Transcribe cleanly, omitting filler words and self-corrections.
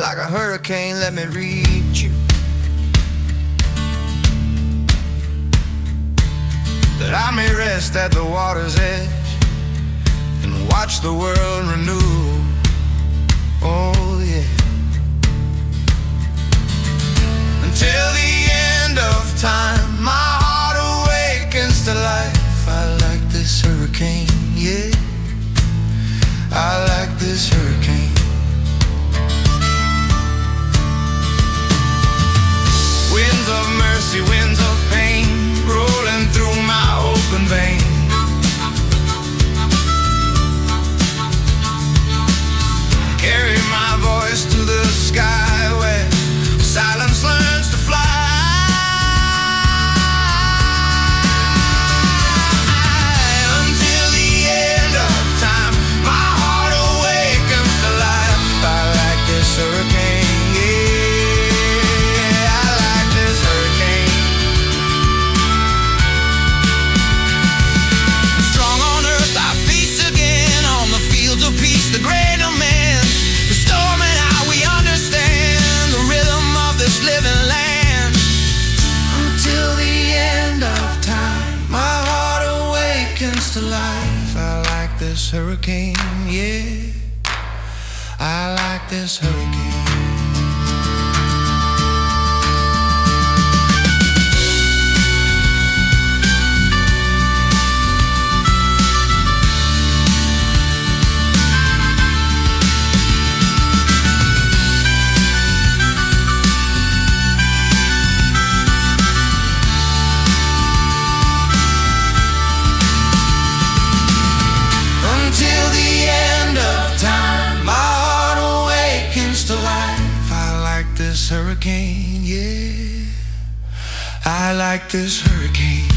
like a hurricane, let me reach you. That I may rest at the water's edge and watch the world renew. Oh yeah. Until the end of time, my heart awakens to life. I like this hurricane, yeah, I like this hurricane. Winds of mercy, winds of pain, rolling through my open vein. Carry my voice to the sky where silence learns to fly. Until the end of time, my heart awakens to life. I like this hurricane, yeah, I like this hurricane. Strong on earth I feast again, on the fields of peace the greater man. The storm and how we understand the rhythm of this living land. Until the end of time, my heart awakens to life. I like this hurricane, yeah, I like this hurricane. Until the end of time, my heart awakens to life. I like this hurricane, yeah, I like this hurricane.